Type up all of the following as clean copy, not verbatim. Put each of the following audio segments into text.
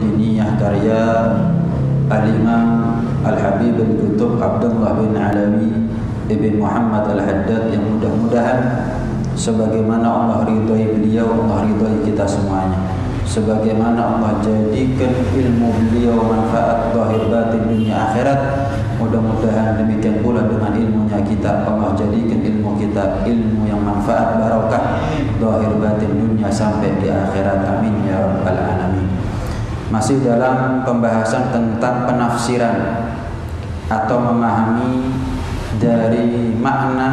Diniyah karya Al-Imam Al-Habib Al-Qutub Abdullah bin Alawi Ibn Muhammad Al-Haddad, yang mudah-mudahan sebagaimana Allah ridhai beliau, Allah ridhai kita semuanya. Sebagaimana Allah jadikan ilmu beliau manfaat zahir batin dunia akhirat, mudah-mudahan demikian pula dengan ilmunya kita Allah jadikan ilmu kita ilmu yang manfaat barokah zahir batin dunia sampai di akhirat. Amin ya rabbal alamin. Masih dalam pembahasan tentang penafsiran atau memahami dari makna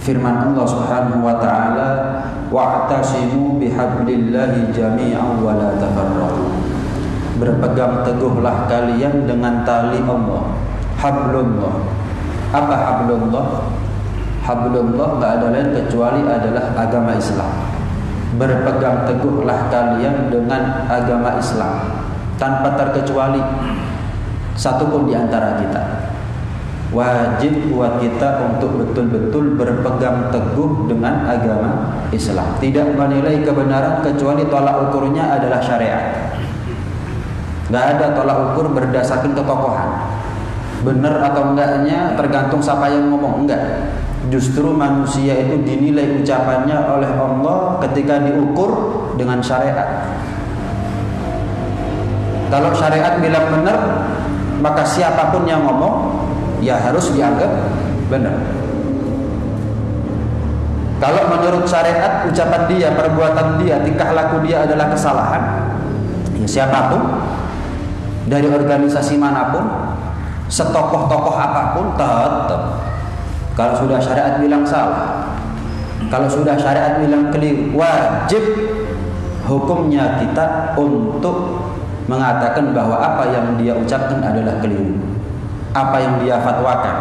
firman Allah Subhanahu wa taala, wa'tasimu bihablillahi jami'an wa la tafarraqu. Berpegang teguhlah kalian dengan tali Allah. Hablullah. Apa hablullah? Hablullah enggak ada lain kecuali adalah agama Islam. Berpegang teguhlah kalian dengan agama Islam tanpa terkecuali satu pun di antara kita. Wajib buat kita untuk betul-betul berpegang teguh dengan agama Islam. Tidak menilai kebenaran kecuali tolak ukurnya adalah syariat. Gak ada tolak ukur berdasarkan ketokohan. Benar atau enggaknya tergantung siapa yang ngomong, enggak. Justru manusia itu dinilai ucapannya oleh Allah ketika diukur dengan syariat. Kalau syariat bilang benar, maka siapapun yang ngomong ya harus dianggap benar. Kalau menurut syariat ucapan dia, perbuatan dia, tingkah laku dia adalah kesalahan, ya siapapun dari organisasi manapun, setokoh-tokoh apapun, tetap kalau sudah syariat bilang salah, kalau sudah syariat bilang keliru, wajib hukumnya kita untuk mengatakan bahwa apa yang dia ucapkan adalah keliru. Apa yang dia fatwakan,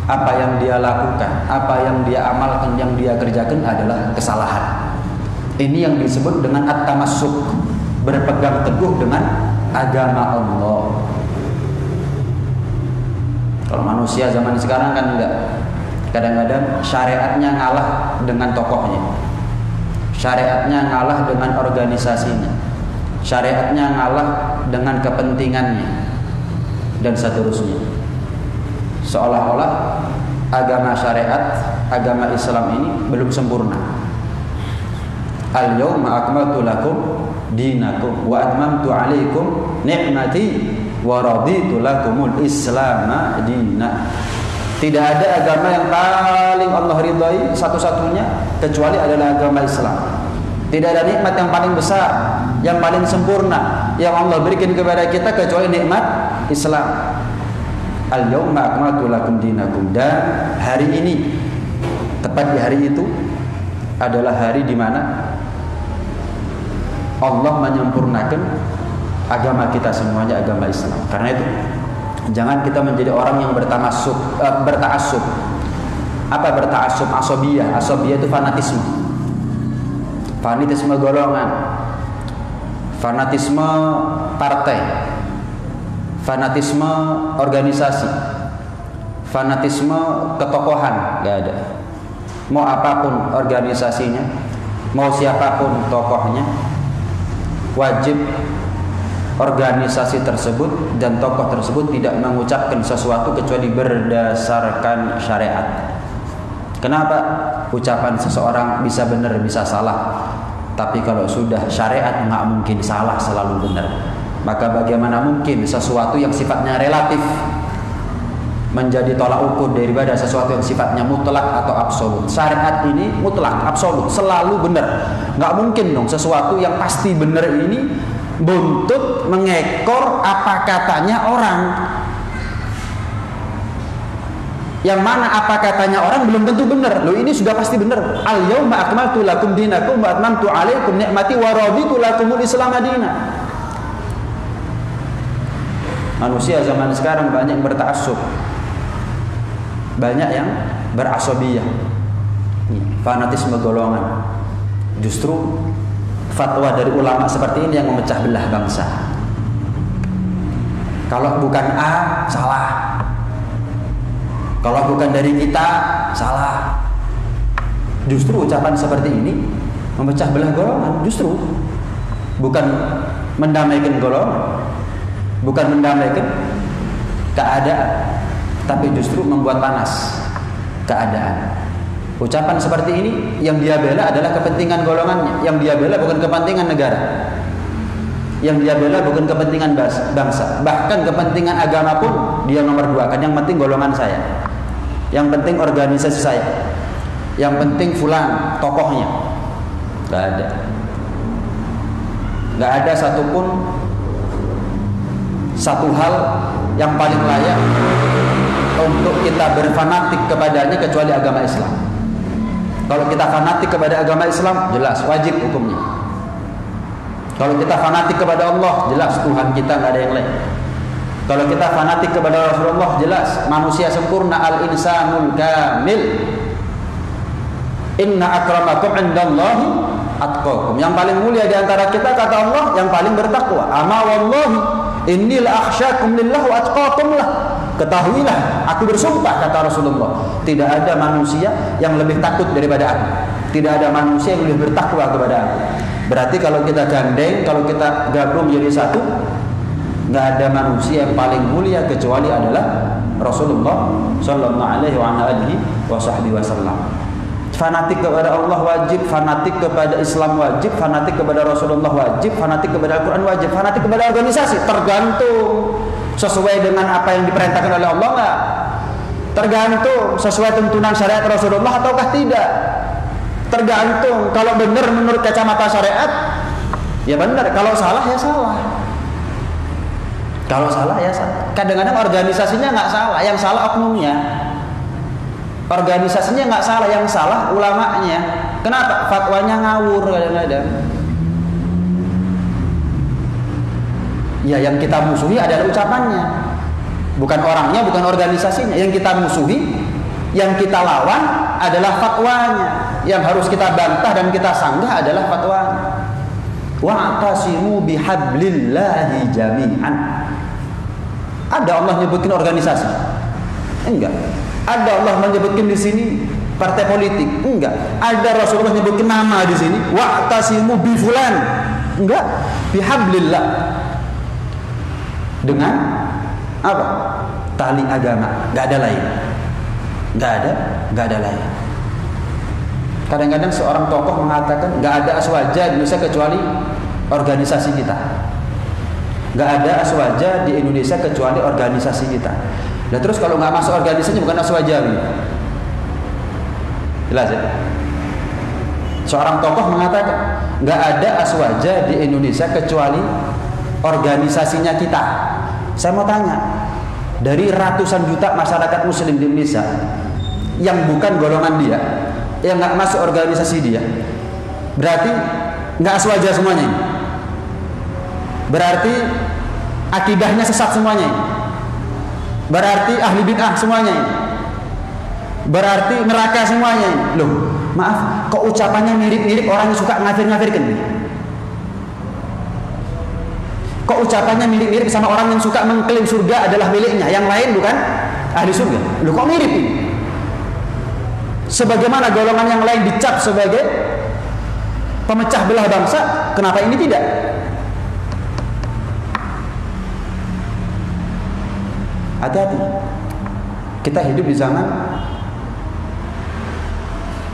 apa yang dia lakukan, apa yang dia amalkan, yang dia kerjakan adalah kesalahan. Ini yang disebut dengan at-tamassuk, berpegang teguh dengan agama Allah. Kalau manusia zaman sekarang kan enggak. Kadang-kadang syariatnya ngalah dengan tokohnya, syariatnya ngalah dengan organisasinya, syariatnya ngalah dengan kepentingannya, dan seterusnya. Seolah-olah agama syariat, agama Islam ini belum sempurna. Al-yawma akmaltu lakum dinakum wa atmamtu alaikum ni'mati wa raditu lakumul Islam dina. Tidak ada agama yang paling Allah ridhai satu-satunya kecuali adalah agama Islam. Tidak ada nikmat yang paling besar, yang paling sempurna yang Allah berikan kepada kita kecuali nikmat Islam. Al-yawma akmaltu lakum dinakum. Dan hari ini, tepat di hari itu adalah hari di mana Allah menyempurnakan agama kita semuanya, agama Islam. Karena itu jangan kita menjadi orang yang berta'assub. Apa berta'assub? Asobiyah. Asobiyah itu fanatisme. Fanatisme golongan, fanatisme partai, fanatisme organisasi, fanatisme ketokohan, gak ada. Mau apapun organisasinya, mau siapapun tokohnya, wajib organisasi tersebut dan tokoh tersebut tidak mengucapkan sesuatu kecuali berdasarkan syariat. Kenapa? Ucapan seseorang bisa benar, bisa salah. Tapi kalau sudah syariat nggak mungkin salah, selalu benar. Maka bagaimana mungkin sesuatu yang sifatnya relatif menjadi tolak ukur daripada sesuatu yang sifatnya mutlak atau absolut? Syariat ini mutlak, absolut, selalu benar. Nggak mungkin dong sesuatu yang pasti benar ini buntut mengekor apa katanya orang. Yang mana apa katanya orang belum tentu benar. Loh, ini sudah pasti benar. Al-yawma akmaltu lakum dinakum wa atmamtu alaikum ni'mati wa raditu lakumul Islam madina. Manusia zaman sekarang banyak yang berta'assub, banyak yang berasobiyah, fanatisme golongan. Justru fatwa dari ulama seperti ini yang memecah belah bangsa. Kalau bukan A, salah. Kalau bukan dari kita, salah. Justru ucapan seperti ini memecah belah golongan. Justru bukan mendamaikan golongan, bukan mendamaikan keadaan, tapi justru membuat panas keadaan. Ucapan seperti ini yang dia bela adalah kepentingan golongannya, yang dia bela bukan kepentingan negara, yang dia bela bukan kepentingan bangsa, bahkan kepentingan agama pun dia nomor dua kan. Yang penting golongan saya, yang penting organisasi saya, yang penting fulan tokohnya. Gak ada satupun satu hal yang paling layak untuk kita berfanatik kepadanya kecuali agama Islam. Kalau kita fanatik kepada agama Islam, jelas wajib hukumnya. Kalau kita fanatik kepada Allah, jelas Tuhan kita nggak ada yang lain. Kalau kita fanatik kepada Rasulullah, jelas manusia sempurna, al-insanul kamil. Inna akramakum indallahi atqakum. Yang paling mulia di antara kita, kata Allah, yang paling bertakwa. Ama wallahi inni la akhsyakum lillah wa atqakum lah. Ketahuilah, aku bersumpah, kata Rasulullah, tidak ada manusia yang lebih takut daripada aku. Tidak ada manusia yang lebih bertakwa kepada aku. Berarti kalau kita gandeng, kalau kita gabung menjadi satu, nggak ada manusia yang paling mulia kecuali adalah Rasulullah Sallallahu Alaihi Wasallam. Fanatik kepada Allah wajib, fanatik kepada Islam wajib, fanatik kepada Rasulullah wajib, fanatik kepada Al-Quran wajib, fanatik kepada organisasi tergantung sesuai dengan apa yang diperintahkan oleh Allah nggak? Tergantung sesuai tuntunan syariat Rasulullah ataukah tidak? Tergantung. Kalau benar menurut kacamata syariat, ya benar. Kalau salah ya salah. Kalau salah ya salah. Kadang-kadang organisasinya nggak salah, yang salah oknumnya. Organisasinya nggak salah, yang salah ulamanya. Kenapa? Fatwanya ngawur kadang-kadang. Ya, yang kita musuhi adalah ucapannya, bukan orangnya, bukan organisasinya. Yang kita musuhi, yang kita lawan adalah fatwanya. Yang harus kita bantah dan kita sanggah adalah fatwanya. Wa'tasimu bihablillahi jami'an. Ada Allah nyebutkan organisasi? Enggak. Ada Allah menyebutkan di sini partai politik? Enggak. Ada Rasulullah menyebutkan nama di sini? Wa'tasimu bi fulan? Enggak. Bihablillah. Dengan apa? Tali agama. Enggak ada lain. Enggak ada lain. Kadang-kadang seorang tokoh mengatakan enggak ada aswaja di Indonesia kecuali organisasi kita. Enggak ada aswaja di Indonesia kecuali organisasi kita. Nah terus kalau nggak masuk organisasinya bukan aswajawi. Jelas ya? Seorang tokoh mengatakan nggak ada aswaja di Indonesia kecuali organisasinya kita. Saya mau tanya, dari ratusan juta masyarakat muslim di Indonesia yang bukan golongan dia, yang nggak masuk organisasi dia, berarti nggak aswaja semuanya ini? Berarti akidahnya sesat semuanya ini? Berarti ahli bid'ah semuanya ini? Berarti neraka semuanya ini? Loh, maaf, kok ucapannya mirip-mirip orang yang suka ngafir-ngafirkan? Kok ucapannya mirip-mirip sama orang yang suka mengklaim surga adalah miliknya, yang lain bukan ahli surga? Loh, kok mirip ini? Sebagaimana golongan yang lain dicap sebagai pemecah belah bangsa, kenapa ini tidak? Hati-hati. Kita hidup di zaman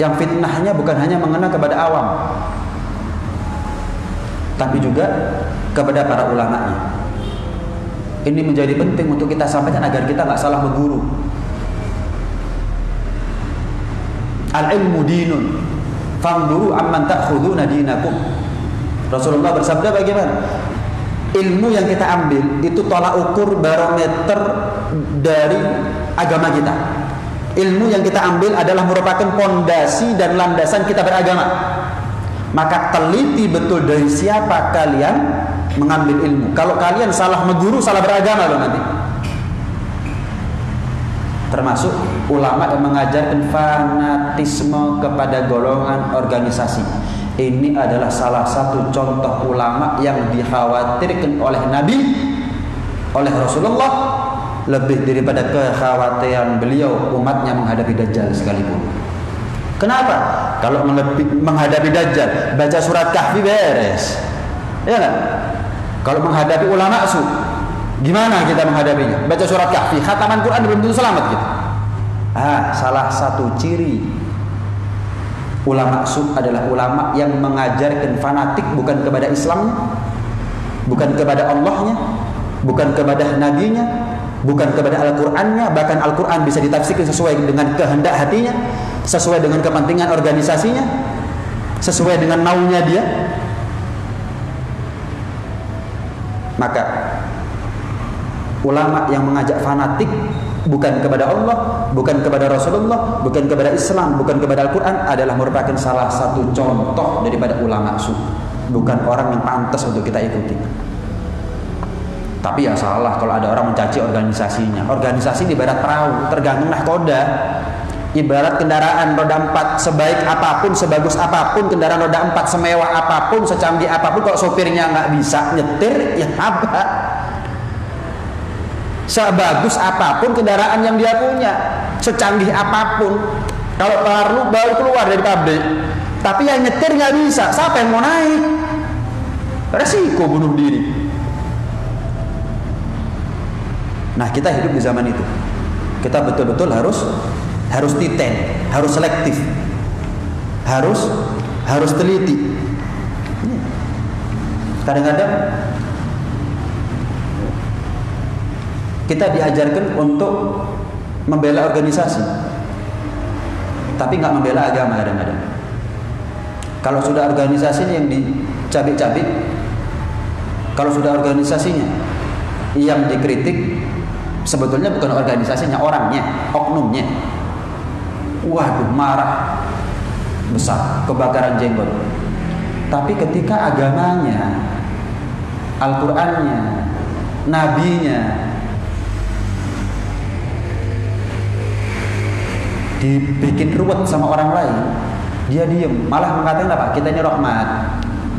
yang fitnahnya bukan hanya mengena kepada awam, tapi juga kepada para ulamanya. Ini menjadi penting untuk kita sampaikan agar kita nggak salah berguru. Al-ilmu dinun, fanduru amman ta'khuduna dinakum. Rasulullah bersabda bagaimana? Ilmu yang kita ambil itu tolak ukur barometer dari agama kita. Ilmu yang kita ambil adalah merupakan pondasi dan landasan kita beragama. Maka teliti betul dari siapa kalian mengambil ilmu. Kalau kalian salah mengguru, salah beragama loh nanti. Termasuk ulama yang mengajarkan fanatisme kepada golongan organisasi. Ini adalah salah satu contoh ulama yang dikhawatirkan oleh Nabi, oleh Rasulullah, lebih daripada kekhawatiran beliau umatnya menghadapi Dajjal sekalipun. Kenapa? Kalau menghadapi Dajjal, baca surat Kahfi beres, ya kan? Kalau menghadapi ulama su, gimana kita menghadapinya? Baca surat Kahfi, khataman Quran belum tentu selamat kita. Salah satu ciri ulama su adalah ulama yang mengajarkan fanatik bukan kepada Islamnya, bukan kepada Allahnya, bukan kepada nabinya, bukan kepada Al-Qur'annya. Bahkan Al-Qur'an bisa ditafsirkan sesuai dengan kehendak hatinya, sesuai dengan kepentingan organisasinya, sesuai dengan maunya dia. Maka ulama yang mengajak fanatik bukan kepada Allah, bukan kepada Rasulullah, bukan kepada Islam, bukan kepada Al-Quran adalah merupakan salah satu contoh daripada ulama su. Bukan orang yang pantas untuk kita ikuti. Tapi ya salah kalau ada orang mencaci organisasinya. Organisasi ibarat perahu, tergantung nahkoda. Ibarat kendaraan roda 4, sebaik apapun, sebagus apapun kendaraan roda 4, semewah apapun, secanggih apapun, kalau sopirnya nggak bisa nyetir, ya apa? Sebagus apapun kendaraan yang dia punya, secanggih apapun, kalau baru keluar dari pabrik, tapi yang nyetir nggak bisa, siapa yang mau naik? Resiko bunuh diri. Nah, kita hidup di zaman itu. Kita betul-betul harus titen, harus selektif, harus teliti. Kadang-kadang kita diajarkan untuk membela organisasi, tapi nggak membela agama kadang-kadang. Kalau sudah organisasinya yang dicabik-cabik, kalau sudah organisasinya yang dikritik, sebetulnya bukan organisasinya, orangnya, oknumnya. Waduh, marah besar, kebakaran jenggot. Tapi ketika agamanya, Al-Qur'annya, nabinya dibikin ruwet sama orang lain, dia diem, malah mengatakan apa? Kita ini rahmat.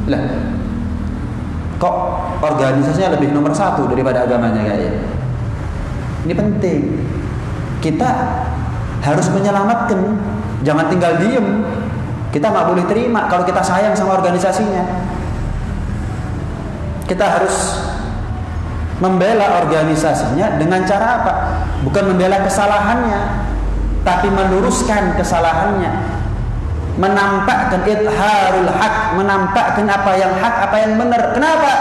Lah, kok organisasinya lebih nomor 1 daripada agamanya kayaknya? Ini penting. Kita harus menyelamatkan, jangan tinggal diem. Kita nggak boleh terima kalau kita sayang sama organisasinya. Kita harus membela organisasinya dengan cara apa? Bukan membela kesalahannya, tapi meluruskan kesalahannya, menampakkan idharul haq, menampakkan apa yang hak, apa yang benar. Kenapa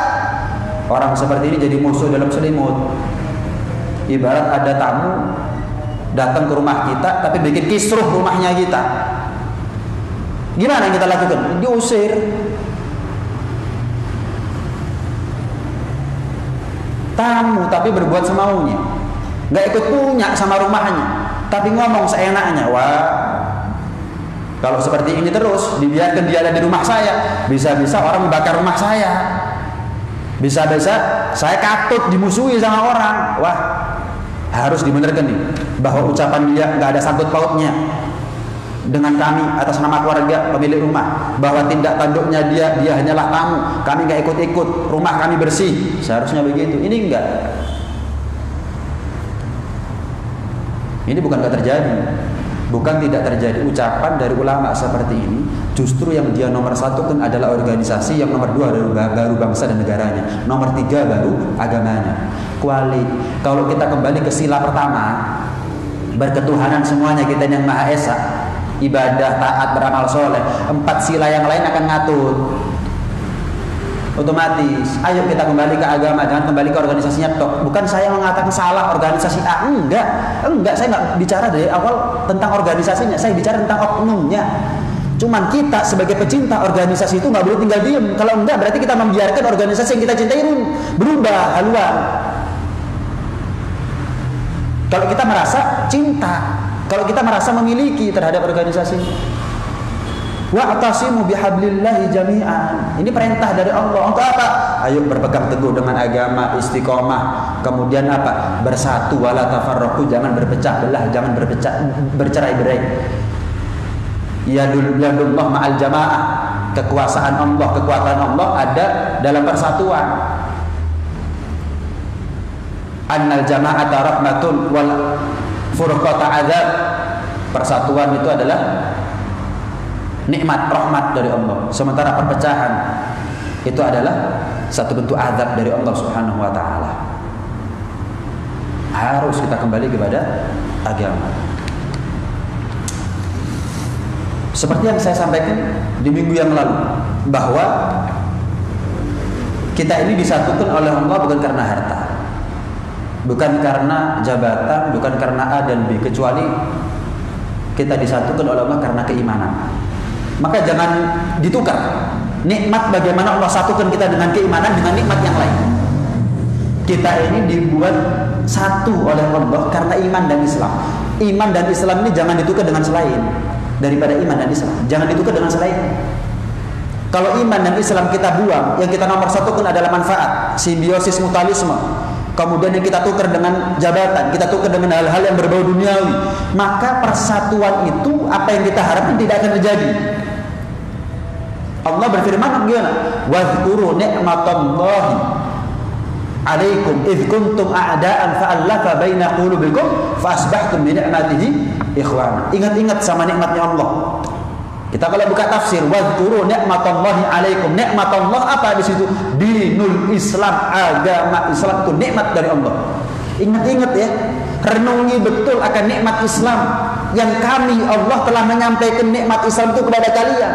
orang seperti ini jadi musuh dalam selimut? Ibarat ada tamu datang ke rumah kita tapi bikin kisruh rumahnya kita. Gimana yang kita lakukan? Diusir. Tamu tapi berbuat semaunya, nggak ikut punya sama rumahnya, tapi ngomong seenaknya. Wah, kalau seperti ini terus dibiarkan dia ada di rumah saya, bisa-bisa orang membakar rumah saya, bisa-bisa saya katut dimusuhi sama orang. Wah, harus dibenarkan nih bahwa ucapan dia nggak ada sangkut pautnya dengan kami atas nama keluarga pemilik rumah, bahwa tindak tanduknya dia hanyalah tamu, kami nggak ikut-ikut, rumah kami bersih. Seharusnya begitu. Ini enggak. Ini bukan nggak terjadi, bukan tidak terjadi. Ucapan dari ulama seperti ini justru yang dia nomor 1 kan adalah organisasi, yang nomor 2 baru bangsa dan negaranya, nomor 3 baru agamanya. Kalau kita kembali ke sila pertama, berketuhanan semuanya, kita yang Maha Esa, ibadah, taat, beramal soleh, 4 sila yang lain akan ngatur otomatis. Ayo kita kembali ke agama, jangan kembali ke organisasinya tok. Bukan saya mengatakan salah organisasi A, enggak, saya nggak bicara dari awal tentang organisasinya, saya bicara tentang oknumnya. Cuman kita sebagai pecinta organisasi itu nggak boleh tinggal diem. Kalau enggak, berarti kita membiarkan organisasi yang kita cintai berubah haluan. Kalau kita merasa cinta, kalau kita merasa memiliki terhadap organisasi, wa'tasimu bihablillahi jami'an. Ini perintah dari Allah. Untuk apa? Ayo berpegang teguh dengan agama, istiqomah. Kemudian apa? Bersatu, wala tafarraqu, jangan berpecah belah, jangan bercerai-berai. Yadullah ma'al jamaah. Kekuasaan Allah, kekuatan Allah ada dalam persatuan. Annal jama'ata rahmatun wal furqata adzab. Persatuan itu adalah nikmat, rahmat dari Allah. Sementara perpecahan itu adalah satu bentuk azab dari Allah Subhanahu wa taala. Harus kita kembali kepada agama. Seperti yang saya sampaikan di minggu yang lalu, bahwa kita ini disatukan oleh Allah bukan karena harta, bukan karena jabatan, bukan karena A dan B, kecuali kita disatukan oleh Allah karena keimanan. Maka jangan ditukar nikmat bagaimana Allah satukan kita dengan keimanan dengan nikmat yang lain. Kita ini dibuat satu oleh Allah karena iman dan Islam. Iman dan Islam ini jangan ditukar dengan selain daripada iman dan Islam. Jangan ditukar dengan selain. Kalau iman dan Islam kita buang, yang kita nomor satukan adalah manfaat, simbiosis mutualisme. Kemudian yang kita tukar dengan jabatan, kita tukar dengan hal-hal yang berbau duniawi, maka persatuan itu apa yang kita harapkan tidak akan terjadi. Allah berfirman bagaimana? Wadhkuru ni'matallahi 'alaikum idh kuntum a'da'an fa'alafa baina qulubikum fa-asbahtum bi ni'matihi ikhwana. Ingat-ingat sama nikmatnya Allah. Kita kalau buka tafsir, wadhkuru ni'matallahi 'alaikum. Nikmat Allah apa di situ? Dinul Islam, agama Islam itu nikmat dari Allah. Ingat-ingat ya, renungi betul akan nikmat Islam yang kami Allah telah menyampaikan nikmat Islam itu kepada kalian.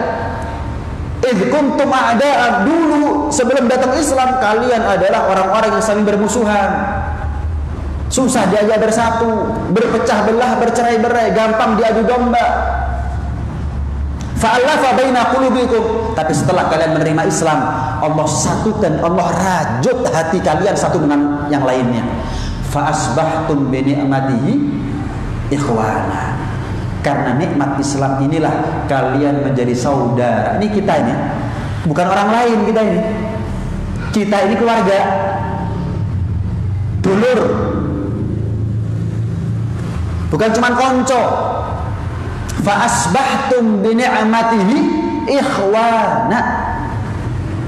Idh kuntum a'da'an, dulu sebelum datang Islam kalian adalah orang-orang yang saling bermusuhan, susah diajak bersatu, berpecah belah, bercerai-berai, gampang diadu domba. Fa'alafa baina qulubikum, tapi setelah kalian menerima Islam, Allah satukan, Allah rajut hati kalian satu dengan yang lainnya. Fa asbahtum bi ni'matihi ikhwana. Karena nikmat Islam inilah kalian menjadi saudara. Ini kita ini, bukan orang lain kita ini. Kita ini keluarga, dulur, bukan cuma konco. Fa asbahtum bi ni'matihi ikhwana.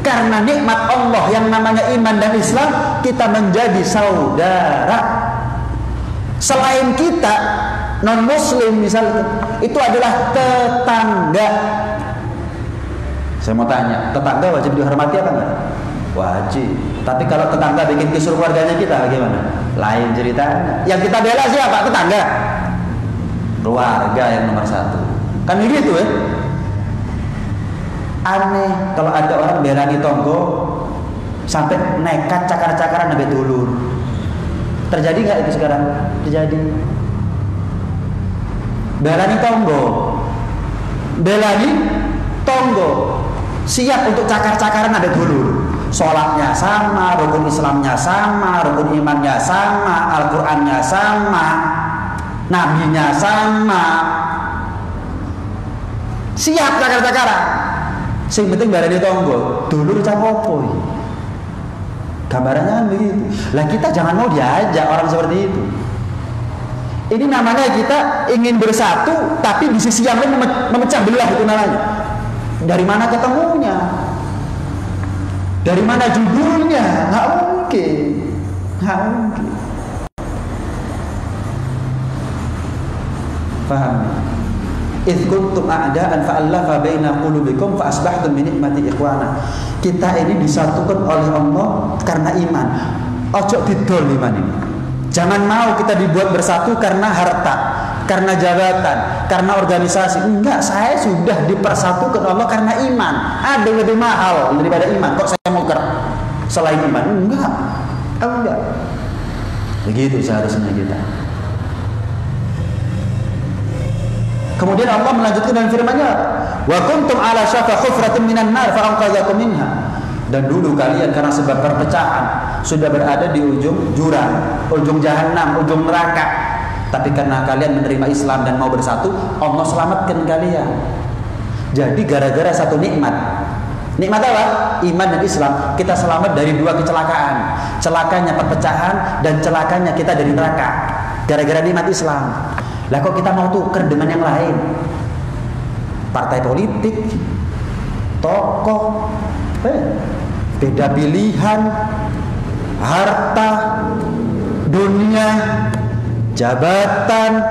Karena nikmat Allah yang namanya iman dan Islam, kita menjadi saudara. Selain kita, non muslim misalnya, itu adalah tetangga. Saya mau tanya, tetangga wajib dihormati apa enggak? Wajib. Tapi kalau tetangga bikin kisruh keluarganya kita bagaimana? Lain ceritanya. Yang kita bela siapa? Tetangga. Keluarga yang nomor satu. Kan begitu ya? Aneh kalau ada orang berani tonggo sampai nekat cakar-cakaran sampai dulur. Terjadi nggak itu sekarang? Terjadi. Belani tonggo, siap untuk cakar-cakaran ada dulur. Sholatnya sama, rukun Islamnya sama, rukun imannya sama, Al-Qurannya sama, nabinya sama, siap cakar-cakaran. Sing penting belani tonggo, dulur capopo. Gambarannya kan begitu. Lah kita jangan mau diajak orang seperti itu. Ini namanya kita ingin bersatu, tapi di sisi yang lain memecah belah, itu namanya. Dari mana ketemunya? Dari mana judulnya? Nggak mungkin. Nggak mungkin. Paham? Idh kuntum a'da'an fa'alafa baina qulubikum fa asbahtum bi ni'mati ikhwana. Kita ini disatukan oleh Allah karena iman. Ojo didol iman ini. Jangan mau kita dibuat bersatu karena harta, karena jabatan, karena organisasi. Enggak, saya sudah dipersatukan Allah karena iman. Ada yang lebih mahal daripada iman. Kok saya mau selain iman? Enggak. Enggak. Begitu seharusnya kita. Kemudian Allah melanjutkan dengan firman-Nya, "Wa kuntum 'ala syafa hufratin minan nar fa anqadhakum minha." Dan dulu kalian karena sebab perpecahan sudah berada di ujung jurang, ujung jahanam, ujung neraka. Tapi karena kalian menerima Islam dan mau bersatu, Allah selamatkan kalian. Jadi gara-gara satu nikmat. Nikmat apa? Iman dan Islam. Kita selamat dari dua kecelakaan. Celakanya perpecahan dan celakanya kita dari neraka. Gara-gara nikmat Islam. Lah kok kita mau tuker dengan yang lain? Partai politik, tokoh, beda pilihan, harta, dunia, jabatan,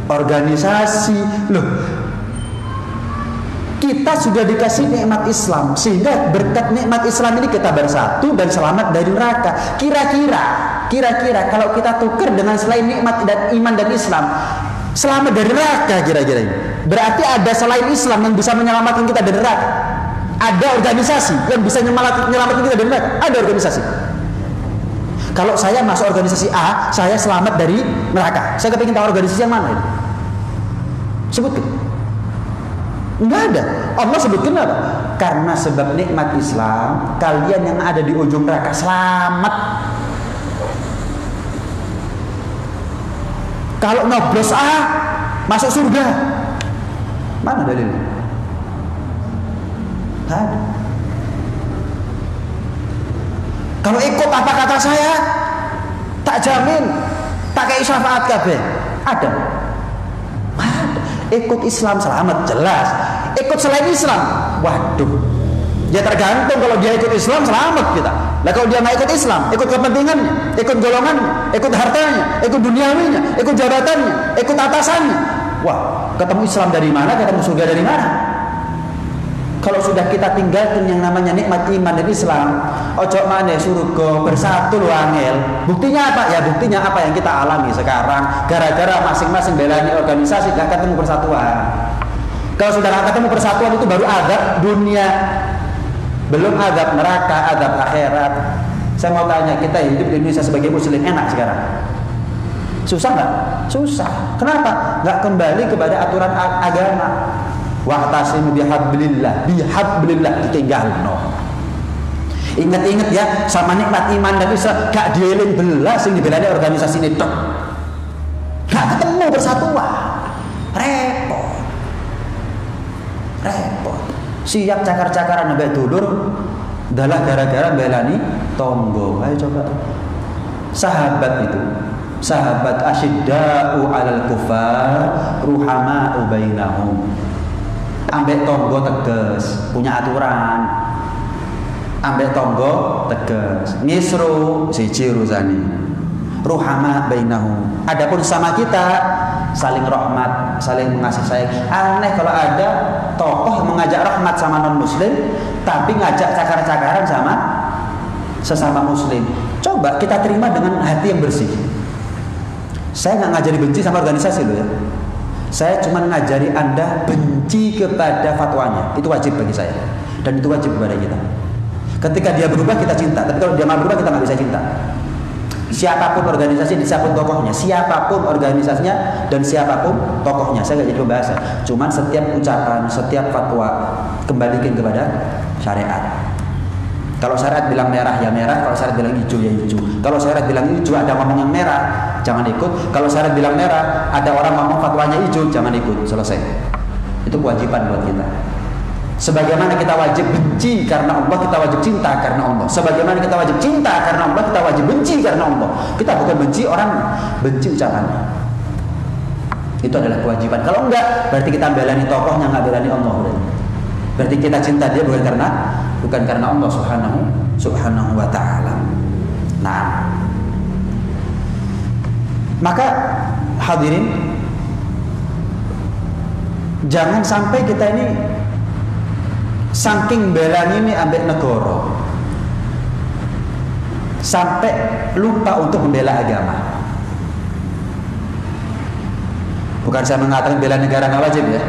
organisasi. Loh, Kita sudah dikasih nikmat Islam, sehingga berkat nikmat Islam ini kita bersatu dan selamat dari neraka. Kira-kira kalau kita tukar dengan selain nikmat dan iman dan Islam, selamat dari neraka kira-kira ini. Berarti ada selain Islam yang bisa menyelamatkan kita dari neraka. Ada organisasi yang bisa menyelamatkan kita dari neraka. Ada organisasi. Kalau saya masuk organisasi A, saya selamat dari neraka. Saya kepingin tahu organisasi yang mana ini. Sebutkan. Enggak ada. Allah sebutkan apa? Karena sebab nikmat Islam, kalian yang ada di ujung neraka selamat. Kalau nyoblos A, masuk surga. Mana dalilnya? Ada. Kalau ikut apa kata saya, tak jamin, tak kayak syafaat kabeh. Ada. Ikut Islam selamat, jelas. Ikut selain Islam, waduh, ya tergantung. Kalau dia ikut Islam selamat kita. Nah kalau dia nggak ikut Islam, ikut kepentingannya, ikut golongannya, ikut hartanya, ikut duniawinya, ikut jabatannya, ikut atasannya, wah, ketemu Islam dari mana, ketemu surga dari mana? Kalau sudah kita tinggalkan yang namanya nikmat iman dan Islam, ojo mana surga bersatu lu angel. Buktinya apa? Ya buktinya apa yang kita alami sekarang. Gara-gara masing-masing belani organisasi gak ketemu persatuan. Kalau sudah gak ketemu persatuan itu baru azab dunia, belum azab neraka, azab akhirat. Saya mau tanya, kita hidup di Indonesia sebagai muslim enak sekarang? Susah nggak? Susah. Kenapa? Nggak kembali kepada aturan agama. Wa'tasimu bihablillah, ditinggal no. Ingat-ingat ya, sama nikmat iman dan Islam gak dieling belas yang dibelani organisasi ini tok. Gak ketemu persatuan. Repot. Siap cakar-cakaran sampai dulur dalah gara-gara belani tonggo. Ayo coba. Sahabat itu, sahabat asyidda'u 'alal kufar, ruhama'u bainahum. Ambek tonggo tegas, punya aturan. Ambek tonggo tegas, ngisru siji urusane. Ruhama bainahum. Adapun sama kita saling rahmat, saling mengasihi sayang. Aneh kalau ada tokoh yang mengajak rahmat sama non muslim tapi ngajak cakar-cakaran sama sesama muslim. Coba kita terima dengan hati yang bersih. Saya nggak ngajari benci sama organisasi loh ya. Saya cuma ngajari Anda benci kepada fatwanya. Itu wajib bagi saya. Dan itu wajib kepada kita. Ketika dia berubah kita cinta. Tapi kalau dia mau berubah kita nggak bisa cinta. Siapapun organisasi, siapapun tokohnya, siapapun organisasinya dan siapapun tokohnya. Saya nggak jadi pembahasan. Cuman setiap ucapan, setiap fatwa kembalikan kepada syariat. Kalau syariat bilang merah ya merah, kalau syariat bilang hijau ya hijau. Kalau syariat bilang hijau ada ngomong yang merah, jangan ikut. Kalau syariat bilang merah, ada orang ngomong fatwanya hijau, jangan ikut. Selesai. Itu kewajiban buat kita. Sebagaimana kita wajib benci karena Allah, kita wajib cinta karena Allah. Sebagaimana kita wajib cinta karena Allah, kita wajib benci karena Allah. Kita bukan benci orang, benci ucapannya. Itu adalah kewajiban. Kalau enggak, berarti kita belani tokohnya, enggak belani Allah. Berarti kita cinta dia bukan karena Allah subhanahu wa ta'ala. Nah, maka hadirin, jangan sampai kita ini saking belani ini ambek negara sampai lupa untuk membela agama. Bukan saya mengatakan bela negara nggak wajib ya.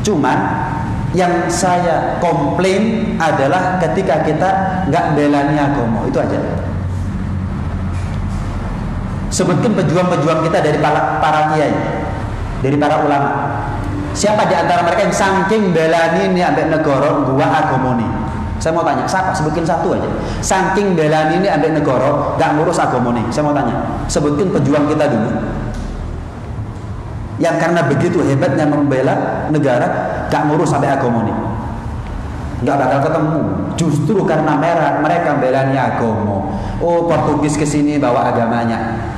Cuman yang saya komplain adalah ketika kita nggak belani agama, itu aja. Sebutkan pejuang-pejuang kita dari para kiai, dari para ulama. Siapa di antara mereka yang saking belani ini ambek negara gua agama nih? Saya mau tanya, siapa? Sebutkan satu aja. Saking belani ini ambek negara, nggak ngurus agama nih. Saya mau tanya, sebutkan pejuang kita dulu. Yang karena begitu hebatnya membela negara, gak ngurus sampai agama nih, gak bakal ketemu. Justru karena mereka belani agama. Oh Portugis kesini bawa agamanya.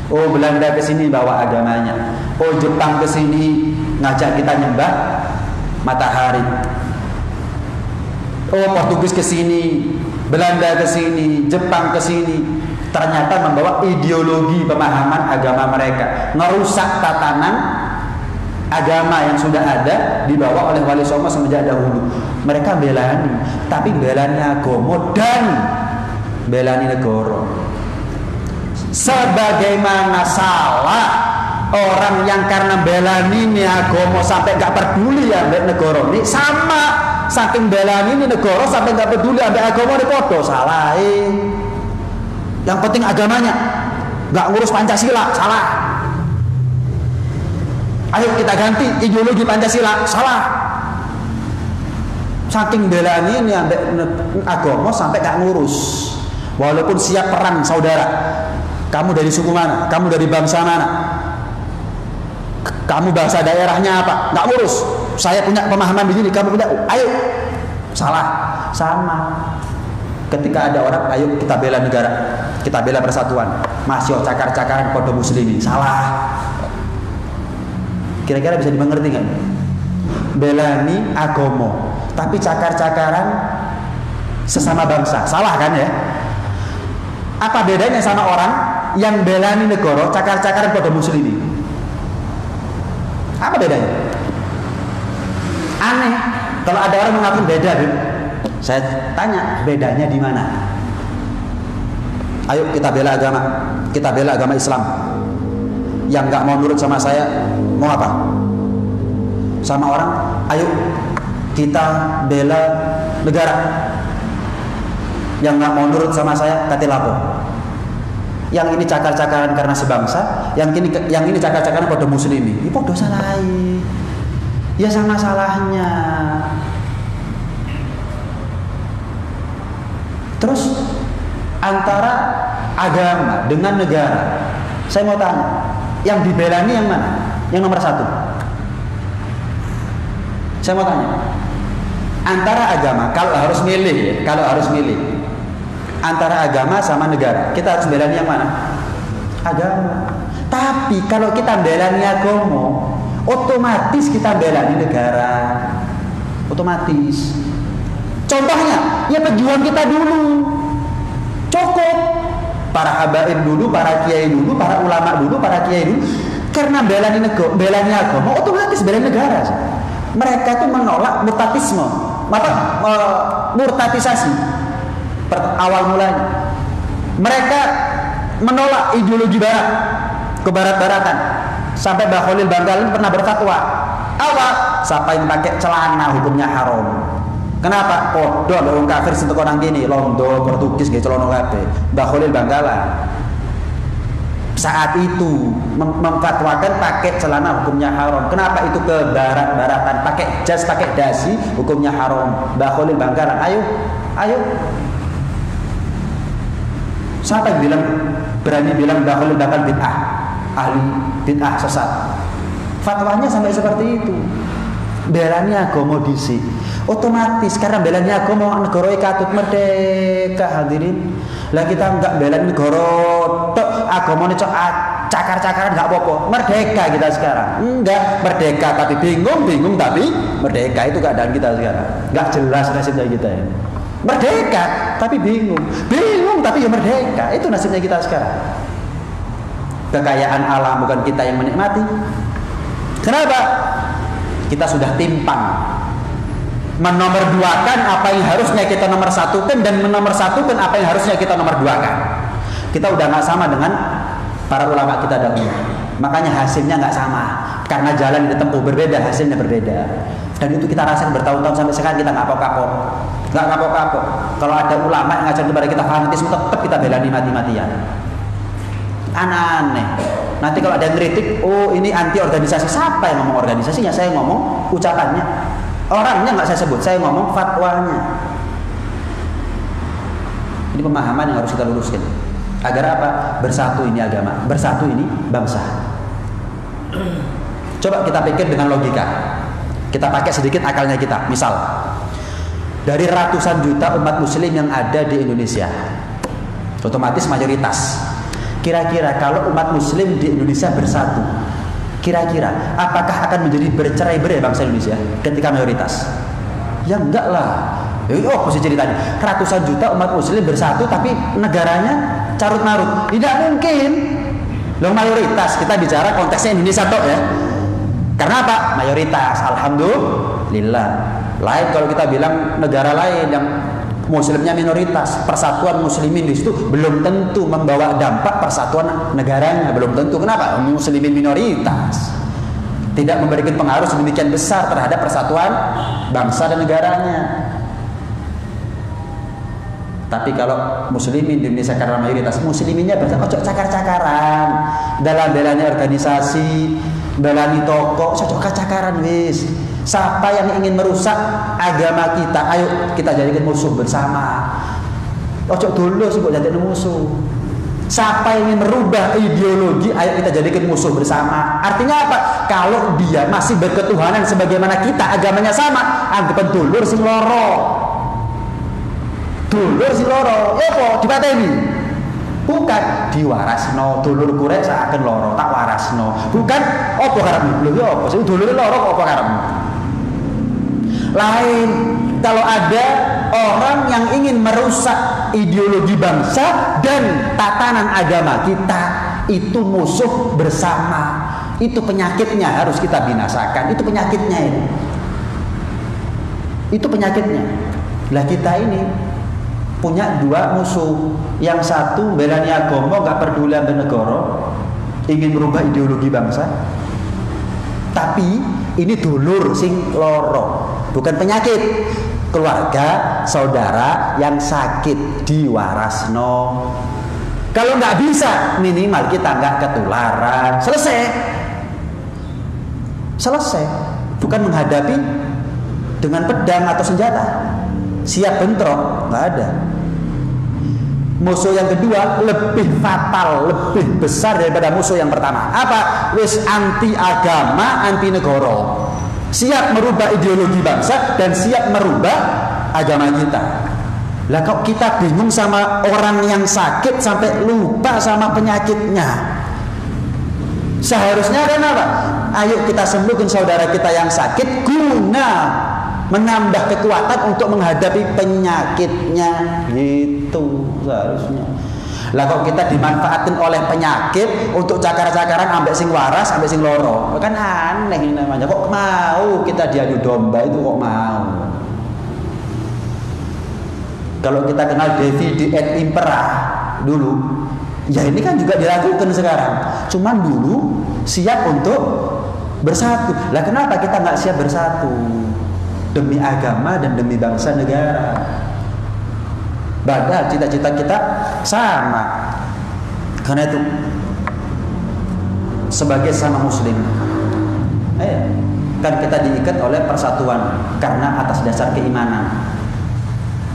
Oh Belanda kesini bawa agamanya. Oh Jepang kesini ngajak kita nyembah matahari. Oh Portugis kesini, Belanda kesini, Jepang kesini. Ternyata membawa ideologi pemahaman agama mereka, ngerusak tatanan agama yang sudah ada dibawa oleh Wali Songo semenjak dahulu. Mereka belani, tapi belani agama dan belani negara. Sebagaimana salah orang yang karena belani ini agama sampai gak peduli ambek negara ini, sama saking belani ini negara sampai gak peduli ambek agama ini podo salah. Yang penting agamanya, gak ngurus Pancasila, salah. Ayo kita ganti ideologi Pancasila, salah. Saking belani ini ambek agama sampai gak ngurus. Walaupun siap perang saudara. Kamu dari suku mana? Kamu dari bangsa mana? Kamu bahasa daerahnya apa? Nggak ngurus. Saya punya pemahaman begini, kamu punya. Ayo, salah, sama. Ketika ada orang, ayo kita bela negara, kita bela persatuan. Masih cakar-cakaran kode muslimin, salah. Kira-kira bisa dimengerti nggak? Belani agomo, tapi cakar-cakaran sesama bangsa, salah kan ya? Apa bedanya sama orang yang belani negara, cakar-cakaran kode muslimin? Apa bedanya? Aneh. Kalau ada orang mengaku beda, saya tanya bedanya di mana? Ayo kita bela agama, kita bela agama Islam. Yang nggak mau nurut sama saya mau apa? Sama orang, ayo kita bela negara. Yang nggak mau nurut sama saya kate lapo. Yang ini cakar-cakaran karena sebangsa, yang ini cakar-cakaran pada muslimi. Ini podo salahnya. Ya sama salahnya. Terus antara agama dengan negara, saya mau tanya, yang dibelani yang mana? Yang nomor satu. Saya mau tanya, antara agama, kalau harus milih, antara agama sama negara, kita harus belani yang mana? Agama. Tapi kalau kita belani agama, otomatis kita belani negara. Otomatis. Contohnya, ya pejuang kita dulu. Cukup. Para habaib dulu, para kiai dulu, para ulama dulu, para kiai dulu. Karena belani agama, otomatis belani negara. Mereka itu menolak murtatisme. Murtatisasi. Awal mulanya mereka menolak ideologi barat, kebarat-baratan. Sampai Mbah Khalil Bangkalan pernah berfatwa, awal siapa yang pakai celana hukumnya haram. Kenapa? Podo orang kafir sentuh orang gini Londo, Portugis gak celana kabeh. Mbah Khalil Bangkalan saat itu memfatwakan pakai celana hukumnya haram. Kenapa? Itu ke barat-baratan, pakai jas, pakai dasi hukumnya haram. Mbah Khalil Bangkalan, ayo siapa yang berani bilang bahwa ledakan bid'ah, ahli bid'ah sesat? Fatwanya sampai seperti itu. Belani agama dhisik. Otomatis karena belani agama negara katut merdeka hadirin. Lah kita enggak belani negara tok, agamane cok cakar-cakaran enggak apa-apa. Merdeka kita sekarang. Enggak merdeka tapi bingung tapi merdeka, itu keadaan kita sekarang. Enggak jelas nasibnya kita ya. Merdeka tapi bingung tapi ya merdeka, itu nasibnya kita sekarang. Kekayaan alam bukan kita yang menikmati. Kenapa? Kita sudah timpang menomorduakan apa yang harusnya kita nomor satukan dan menomorsatukan apa yang harusnya kita nomor duakan. Kita udah nggak sama dengan para ulama kita dahulu. Makanya hasilnya nggak sama, karena jalan yang ditempuh berbeda, hasilnya berbeda. Dan itu kita rasakan bertahun-tahun sampai sekarang kita nggak kapok-kapok. Kalau ada ulama yang ngajar kepada kita fanatisme, tetap kita belani mati-matian. Aneh. Nanti kalau ada yang kritik, oh ini anti organisasi. Siapa yang ngomong organisasinya? Saya ngomong ucapannya. Orangnya nggak saya sebut, saya ngomong fatwanya. Ini pemahaman yang harus kita luruskan. Agar apa? Bersatu ini agama, bersatu ini bangsa. Coba kita pikir dengan logika. Kita pakai sedikit akalnya kita. Misal, dari ratusan juta umat muslim yang ada di Indonesia, otomatis mayoritas. Kira-kira kalau umat muslim di Indonesia bersatu, kira-kira apakah akan menjadi bercerai-berai bangsa Indonesia ketika mayoritas? Ya enggak lah. Oh, mesti ceritanya. Ratusan juta umat muslim bersatu tapi negaranya carut-marut. Tidak mungkin. Loh, mayoritas, kita bicara konteksnya Indonesia toh ya. Karena apa? Mayoritas. Alhamdulillah. Lain kalau kita bilang negara lain yang muslimnya minoritas, persatuan muslimin di situ belum tentu membawa dampak persatuan negaranya, belum tentu. Kenapa? Muslimin minoritas tidak memberikan pengaruh sedemikian besar terhadap persatuan bangsa dan negaranya. Tapi kalau muslimin di Indonesia karena mayoritas, musliminnya bahasa ojo cakar-cakaran dalam belanya organisasi, belani toko, ojo cakar-cakaran wis. Siapa yang ingin merusak agama kita, ayo kita jadikan musuh bersama. Ojo dulu sih buat jadikan musuh. Siapa yang ingin merubah ideologi, ayo kita jadikan musuh bersama. Artinya apa? Kalau dia masih berketuhanan sebagaimana kita, agamanya sama, anggapan dulur sing loro. Dulur sing loro, apa dipateni? Bukan diwarasno, dulur kurek seakan loro, tak warasno. Bukan apa karepmu? Lho ya apa? Sing dulure loro apa karepmu? Lain, kalau ada orang yang ingin merusak ideologi bangsa dan tatanan agama kita, itu musuh bersama. Itu penyakitnya, harus kita binasakan. Itu penyakitnya ini. Itu penyakitnya. Lah kita ini punya dua musuh. Yang satu belani agama, gak peduli ambil negara, ingin merubah ideologi bangsa. Tapi ini dulur sing loro, bukan penyakit. Keluarga, saudara yang sakit diwarasno. Kalau nggak bisa, minimal kita nggak ketularan. Selesai. Bukan menghadapi dengan pedang atau senjata. Siap bentrok, nggak ada. Musuh yang kedua lebih fatal, lebih besar daripada musuh yang pertama. Apa? Wis anti agama, anti negara. Siap merubah ideologi bangsa dan siap merubah agama kita. Lah kok kita bingung sama orang yang sakit sampai lupa sama penyakitnya. Seharusnya kan apa? Ayo kita sembuhkan saudara kita yang sakit guna menambah kekuatan untuk menghadapi penyakitnya, gitu seharusnya. Lah kok kita dimanfaatkan oleh penyakit untuk cakar-cakaran ambek sing waras, ambek sing loro, kan aneh ini namanya. Kok mau kita diadu domba itu, kok mau? Kalau kita kenal Divide et Impera dulu, ya ini kan juga dilakukan sekarang. Cuman dulu siap untuk bersatu. Lah kenapa kita nggak siap bersatu? Demi agama dan demi bangsa negara. Padahal cita-cita kita sama. Karena itu sebagai sama muslim, kan kita diikat oleh persatuan karena atas dasar keimanan.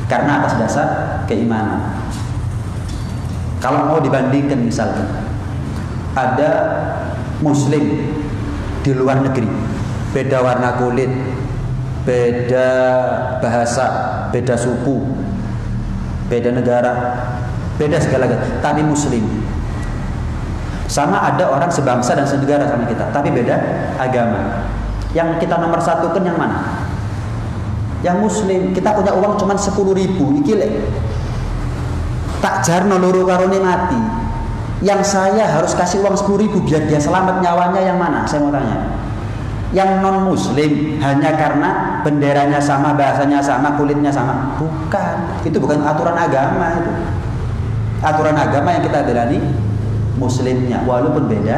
Karena atas dasar keimanan. Kalau mau dibandingkan misalkan ada muslim di luar negeri, beda warna kulit, beda bahasa, beda suku, beda negara, beda segala-galanya, tapi muslim. Sama ada orang sebangsa dan senegara sama kita, tapi beda agama. Yang kita nomor satu kan yang mana? Yang muslim. Kita punya uang cuma 10.000, iki lek tak jarno loro karone mati. Yang saya harus kasih uang 10.000 biar dia selamat nyawanya, yang mana? Saya mau tanya. Yang non muslim hanya karena benderanya sama, bahasanya sama, kulitnya sama. Bukan. Itu bukan aturan agama itu. Aturan agama yang kita jalani muslimnya walaupun beda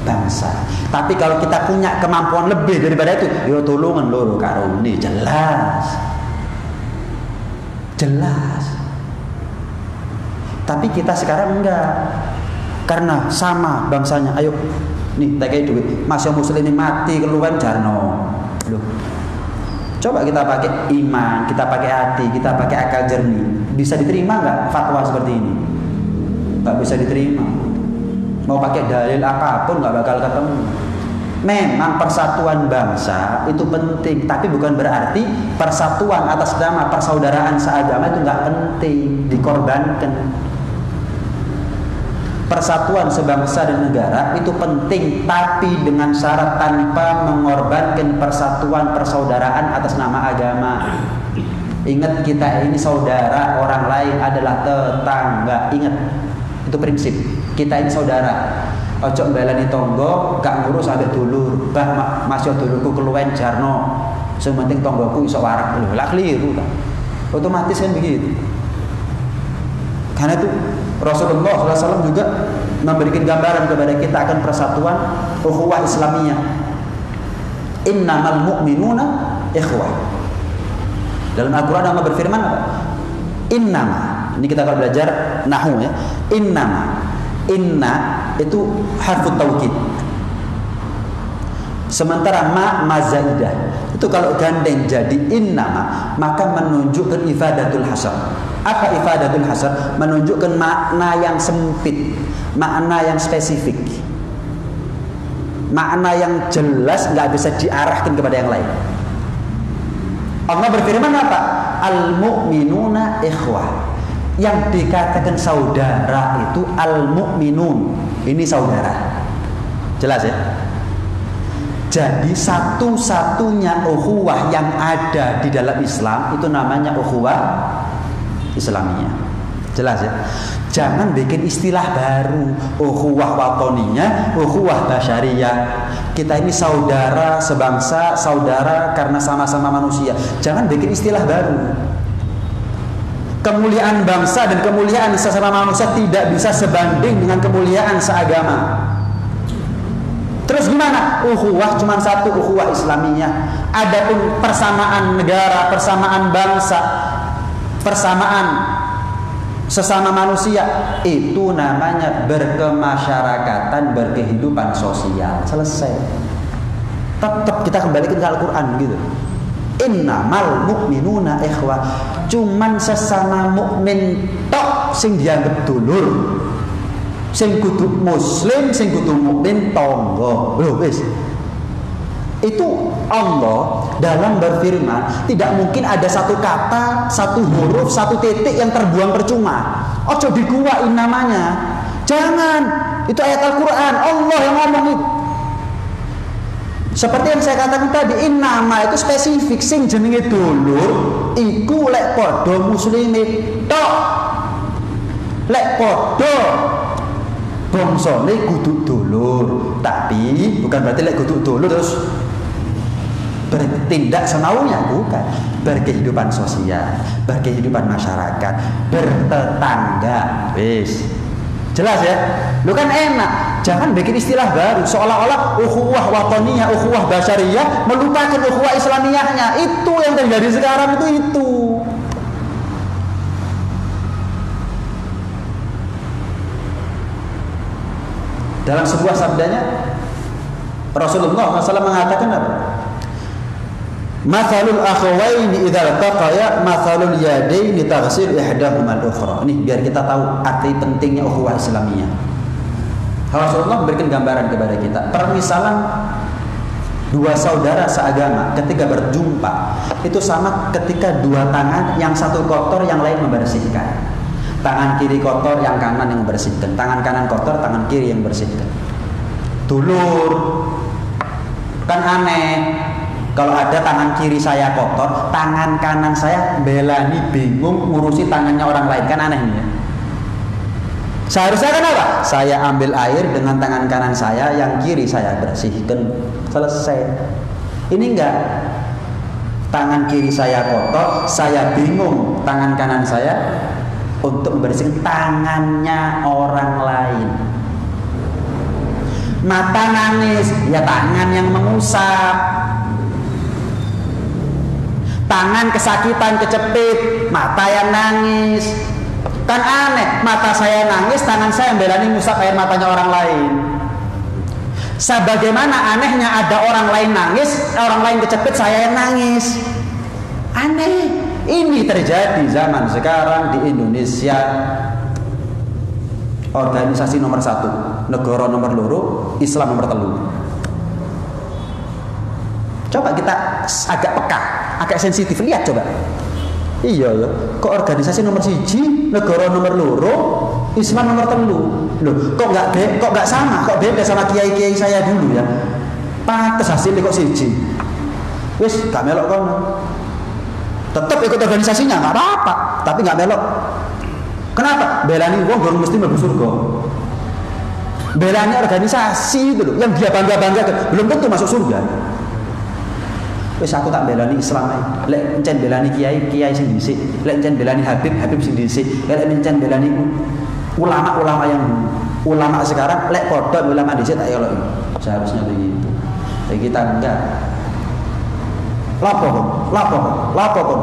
bangsa. Tapi kalau kita punya kemampuan lebih daripada itu, yo tulungan loro karone, jelas. Tapi kita sekarang enggak. Karena sama bangsanya, ayo nih tak kayak duit, masih muslim ini mati keluar jarno. Loh. Coba kita pakai iman, kita pakai hati, kita pakai akal jernih. Bisa diterima nggak fatwa seperti ini? Nggak bisa diterima. Mau pakai dalil apapun nggak bakal ketemu. Memang persatuan bangsa itu penting, tapi bukan berarti persatuan atas nama persaudaraan seagama itu nggak penting, dikorbankan. Persatuan sebangsa dan negara itu penting, tapi dengan syarat tanpa mengorbankan persatuan persaudaraan atas nama agama. Ingat, kita ini saudara, orang lain adalah tetangga. Ingat, itu prinsip. Kita ini saudara. Ojo mbelani tonggo, gak ngurus ambek dulur. Bah masih dulurku keluwen jarno. Sing penting tonggoku iso warak. Lho, lah keliru kan. Otomatis kan begitu. Karena itu Rasulullah SAW juga memberikan gambaran kepada kita akan persatuan ukhuwah Islamiyah. Innamal mu'minuna ikhwah. Dalam Al-Quran Allah berfirman apa? Innama. Ini kita akan belajar nahwu ya. Innama. Inna itu harfut taukid. Sementara mazaidah itu kalau gandeng jadi innama maka menunjukkan ifadatul hasar. Apa ifadatul hasar? Menunjukkan makna yang sempit, makna yang spesifik, makna yang jelas nggak bisa diarahkan kepada yang lain. Allah berfirman apa? Al-mu'minuna ikhwah. Yang dikatakan saudara itu al-mu'minun. Ini saudara. Jelas ya? Jadi satu-satunya ukhuwah yang ada di dalam Islam itu namanya ukhuwah Islamiyah. Jelas ya? Jangan bikin istilah baru, ukhuwah watoniyah, ukhuwah basyariyah. Kita ini saudara sebangsa, saudara karena sama-sama manusia. Jangan bikin istilah baru. Kemuliaan bangsa dan kemuliaan sesama manusia tidak bisa sebanding dengan kemuliaan seagama. Terus gimana? Ukhuwah cuma satu, ukhuwah Islamiyah. Adapun persamaan negara, persamaan bangsa, persamaan sesama manusia, itu namanya berkemasyarakatan, berkehidupan sosial. Selesai. Tetap kita kembalikan ke Al-Quran gitu. Innamal mu'minuna ikhwah. Cuman sesama mukmin tok sing dianggap dulur. Sing kudu muslim, sing kudu mukmin tonggo. Loh wis. Itu Allah dalam berfirman tidak mungkin ada satu kata, satu huruf, satu titik yang terbuang percuma. Ojo diguain namanya. Jangan. Itu ayat Al-Quran. Allah yang ngomong itu. Seperti yang saya katakan tadi, innama itu spesifik, sing jenenge dulur iku lek padha muslime tok. Lek padha bangsane kudu dulur, tapi bukan berarti lek kudu dulur terus bertindak semaunya, bukan. Berkehidupan sosial, berkehidupan masyarakat, bertetangga. Wis. Jelas ya? Lu kan enak. Jangan bikin istilah baru seolah-olah ukhuwah watoniyah, ukhuwah basyariyah melupakan ukhuwah Islamiyahnya. Itu yang terjadi sekarang itu. Dalam sebuah sabdanya Rasulullah SAW mengatakan apa? Mathalul akhawaini idza taqaya mathalul yadaini taghsil ihdahuma al-ukhra. Ini biar kita tahu arti pentingnya ukhuwah Islamiyah. Rasulullah memberikan gambaran kepada kita. Permisalan dua saudara seagama ketika berjumpa itu sama ketika dua tangan, yang satu kotor, yang lain membersihkan. Tangan kiri kotor, yang kanan yang membersihkan. Tangan kanan kotor, tangan kiri yang membersihkan. Dulur. Kan aneh. Kalau ada tangan kiri saya kotor, tangan kanan saya belani bingung ngurusi tangannya orang lain, kan aneh nih ya. Seharusnya kan apa? Saya ambil air dengan tangan kanan saya, yang kiri saya bersihkan, selesai. Ini enggak. Tangan kiri saya kotor, saya bingung tangan kanan saya untuk membersihkan tangannya orang lain. Mata nangis, ya tangan yang mengusap. Tangan kesakitan, kecepit, mata yang nangis. Kan aneh, mata saya nangis, tangan saya belani ngusap air matanya orang lain. Sebagaimana anehnya ada orang lain nangis, orang lain kecepit, saya yang nangis. Aneh. Ini terjadi zaman sekarang di Indonesia. Organisasi nomor 1, negara nomor 2, Islam nomor 3. Coba kita agak peka, agak sensitif, lihat coba. Iya ya, kok organisasi nomor 1, negara nomor 2, Islam nomor 3. Loh, kok nggak sama, kok beda sama kiai-kiai saya dulu ya. Pantes hasilnya kok 1. Wis, gak melok kono. Tetap ikut organisasinya nggak apa-apa, tapi nggak melok. Kenapa? Belani wong gak mesti mlebu surga. belani organisasi itu loh, yang dia bangga-banggakan, belum tentu masuk surga. Wis aku tak belani Islam ae. Lek encen belani kiai sing dhisik, lek encen belani Habib sing dhisik, lek encen belani ulama yang ulama sekarang lek padha ulama dhisik tak elok. Seharusnya begitu. Tapi kita enggak. Lapo kon.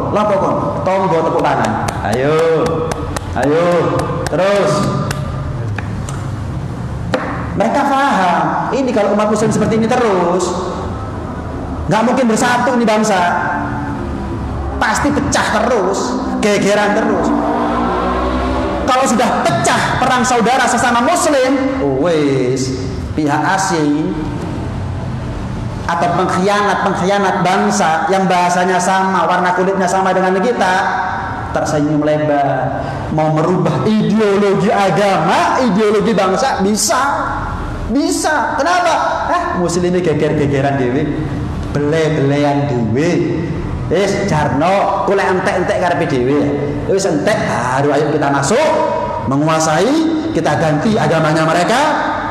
Tonggo tepuk tangan. Ayo. Terus. Mereka paham. Ini kalau umat muslim seperti ini terus, nggak mungkin bersatu nih bangsa. Pasti pecah terus, gegeran terus. Kalau sudah pecah perang saudara sesama muslim, wes pihak asing atau pengkhianat bangsa yang bahasanya sama, warna kulitnya sama dengan kita, tersenyum lebar, mau merubah ideologi agama, ideologi bangsa, bisa. Kenapa? Muslim ini geger-gegeran dewe, bele-belean dewe. Jarno, kula entek-entek karepe dhewe. Wis entek, ayo kita masuk, menguasai, kita ganti agamanya mereka.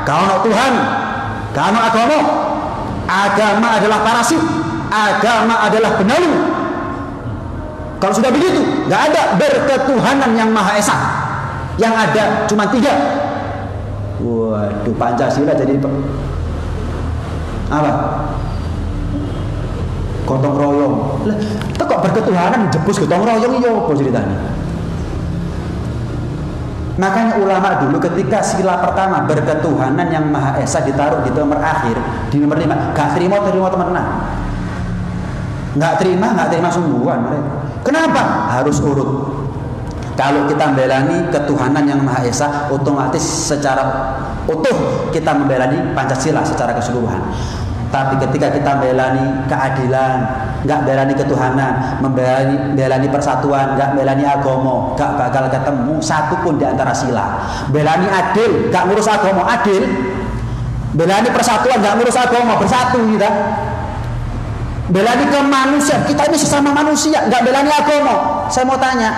Kau Tuhan, kau agama. Agama adalah parasit, agama adalah penalu. Kalau sudah begitu, nggak ada berketuhanan yang Maha Esa. Yang ada cuma 3. Waduh, Pancasila jadi apa? Gotong royong. Lah, kok berketuhanan jebus gotong royong iya apa ceritanya? Makanya ulama dulu ketika sila pertama berketuhanan yang Maha Esa ditaruh di nomor akhir, di nomor 5, gak terima temenan. Nggak terima sungguhan mereka. Kenapa? Harus urut. Kalau kita membelani ketuhanan yang Maha Esa, otomatis secara utuh kita membelani Pancasila secara keseluruhan. Tapi ketika kita membelani keadilan, nggak belani ketuhanan, membelani persatuan, nggak belani agama, nggak bakal ketemu satu pun di antara sila. Belani adil, nggak ngurus agama, adil. Belani persatuan, nggak ngurus agama, bersatu kita. Belani kemanusiaan, kita ini sesama manusia, nggak belani agama. Saya mau tanya,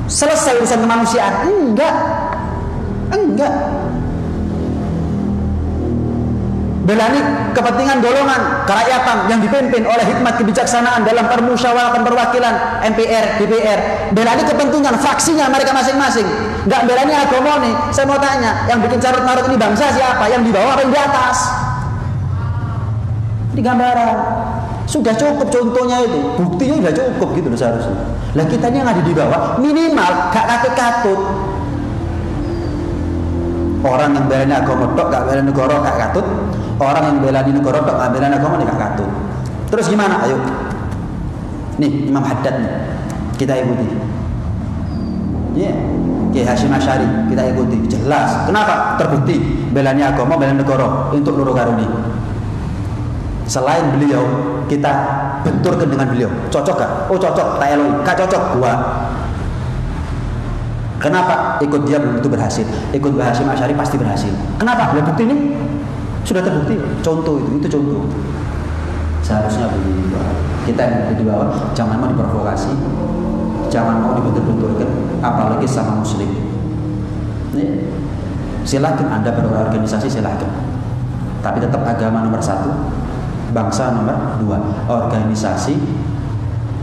selesai urusan kemanusiaan? Enggak. Belani kepentingan golongan kerakyatan yang dipimpin oleh hikmat kebijaksanaan dalam permusyawaratan perwakilan MPR, DPR. Belani kepentingan fraksinya mereka masing-masing. Nggak belani agama nih. Saya mau tanya, yang bikin carut-marut ini bangsa siapa? Yang di bawah apa yang di atas? Di gambaran. Sudah cukup contohnya itu. Buktinya sudah cukup gitu loh seharusnya. Lah kita ini yang ada di bawah minimal gak katut-katut. Orang yang belani agama tok gak belani negara gak katut. Orang yang belani negara tok gak belani agama gak katut. Terus gimana? Ayo. Nih Imam Haddad nih. Kita ikuti. Iya. Kiai Hasyim Asy'ari kita ikuti. Jelas. Kenapa? Terbukti belani agama, belani negara untuk loro karuni. Selain beliau, kita benturkan dengan beliau. Cocok gak? Oh cocok. Tak eloi. Gak cocok. Gua. Kenapa? Ikut dia belum tentu berhasil. Ikut Hasyim Asy'ari pasti berhasil. Kenapa? Bila bukti ini sudah terbukti. Contoh itu contoh. Seharusnya begitu. Kita yang di bawah jangan mau diprovokasi, jangan mau dibentur-benturkan, apalagi sama muslim. Nih, silakan Anda berorganisasi, silakan. Tapi tetap agama nomor 1, bangsa nomor 2, organisasi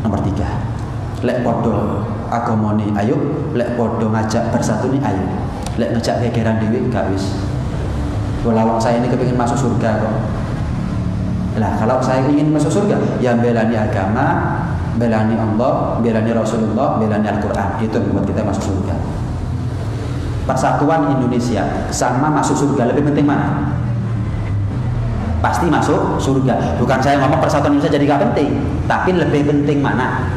nomor 3. Lek podo agamane ayo, lek podo ngajak bersatu nih ayo. Lek ngajak gegeran dhewe gak wis. Kalau saya ini kepingin masuk surga kok. Lah kalau saya ingin masuk surga, ya belani agama, belani Allah, belani Rasulullah, belani Al-Qur'an. Itu yang membuat kita masuk surga. Persatuan Indonesia sama masuk surga lebih penting mana? Pasti masuk surga. Bukan saya ngomong persatuan Indonesia jadi gak penting, tapi lebih penting mana?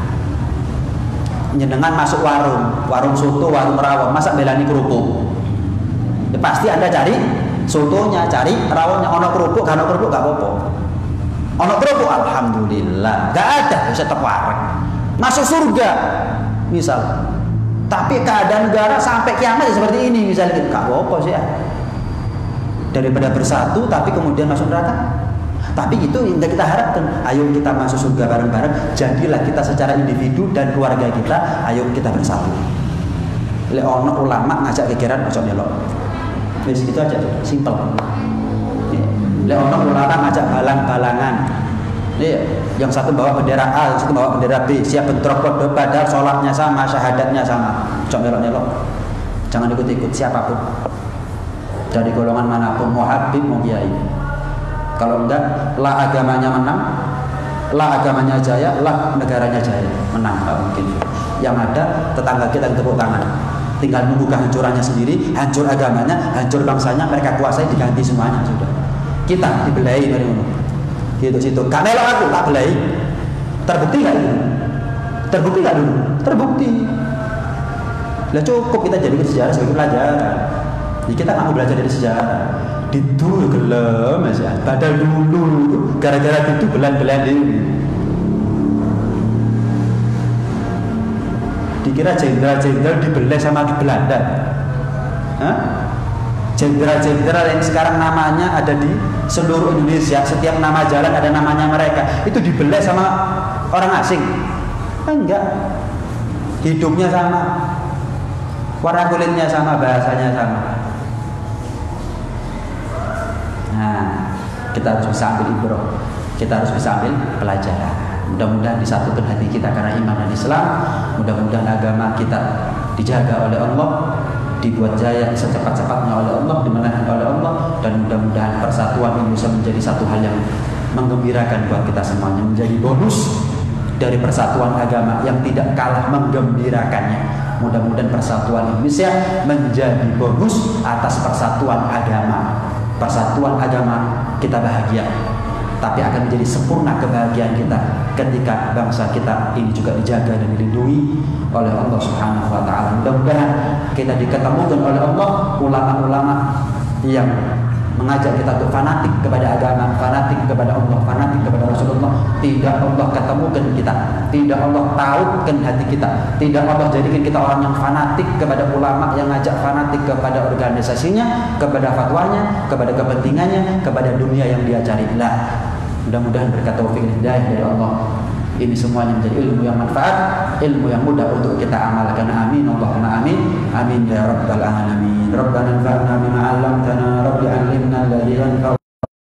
Nyenengan masuk warung soto, warung rawon, masa belani kerupuk? Ya pasti Anda cari sotonya, cari rawonnya. Ono kerupuk, gak apa-apa. Ono kerupuk, alhamdulillah. Gak ada, bisa tetap wareg. Masuk surga, misal. Tapi keadaan negara sampai kiamat seperti ini, misalnya, gak apa-apa sih ya. Daripada bersatu, tapi kemudian masuk neraka. Tapi itu yang kita harapkan. Ayo kita masuk surga bareng-bareng. Jadilah kita secara individu dan keluarga kita, ayo kita bersatu. Lek ono ulama ngajak gegeran ojo melok. Wis itu aja, simpel. Lek ono ulama ngajak balang-balangan. Yang satu bawa bendera A, yang satu bawa bendera B, siap bentrok podo padahal sholatnya sama, syahadatnya sama. Cok melok-melok. Jangan ikut-ikut siapapun. Dari golongan manapun, mau habib, mau kiai. Kalau enggak, lah agamanya menang, lah agamanya jaya, lah negaranya jaya. Menang, enggak mungkin. Yang ada tetangga kita yang tepuk tangan. Tinggal nunggu kehancurannya sendiri, hancur agamanya, hancur bangsanya, mereka kuasai, diganti semuanya sudah. Kita dibelai dari mana? Gitu situ. Gak melok aku, tak belai. Terbukti nggak dulu? Terbukti nggak dulu? Terbukti. Lah cukup kita jadi sejarah sebagai pelajaran. Jadi kita nggak mau belajar dari sejarah. Itu gelem aja. Padahal dulu gara-gara itu belan-belan ini. Dikira jenderal-jenderal dibelai sama di Belanda. Hah? Jenderal-jenderal yang sekarang namanya ada di seluruh Indonesia, setiap nama jalan ada namanya mereka, itu dibelai sama orang asing? Enggak. Hidupnya sama, warna kulitnya sama, bahasanya sama. Nah, kita harus bisa ambil ibrah, kita harus bisa ambil pelajaran. Mudah-mudahan disatukan hati kita karena iman dan Islam. Mudah-mudahan agama kita dijaga oleh Allah, dibuat jaya secepat-cepatnya oleh Allah, dimenangkan oleh Allah, dan mudah-mudahan persatuan ini bisa menjadi satu hal yang menggembirakan buat kita semuanya, menjadi bonus dari persatuan agama yang tidak kalah menggembirakannya. Mudah-mudahan persatuan Indonesia menjadi bonus atas persatuan agama. Persatuan agama kita bahagia, tapi akan menjadi sempurna kebahagiaan kita ketika bangsa kita ini juga dijaga dan dilindungi oleh Allah Subhanahu wa taala. Mudah-mudahan kita diketemukan oleh Allah ulama-ulama yang mengajak kita untuk fanatik kepada agama, fanatik kepada Allah, fanatik kepada Rasulullah. Tidak Allah ketemukan kita, tidak Allah tautkan hati kita, tidak Allah jadikan kita orang yang fanatik kepada ulama, yang ngajak fanatik kepada organisasinya, kepada fatwanya, kepada kepentingannya, kepada dunia yang dia cari. Lah, mudah-mudahan berkat taufik dan hidayah dari Allah, ini semuanya menjadi ilmu yang manfaat, ilmu yang mudah untuk kita amalkan. Amin Allahumma amin. Amin ya rabbal alamin. Rabbana anfa'na bima 'allamtana, rabbi 'allimna alladhi yanfa'una.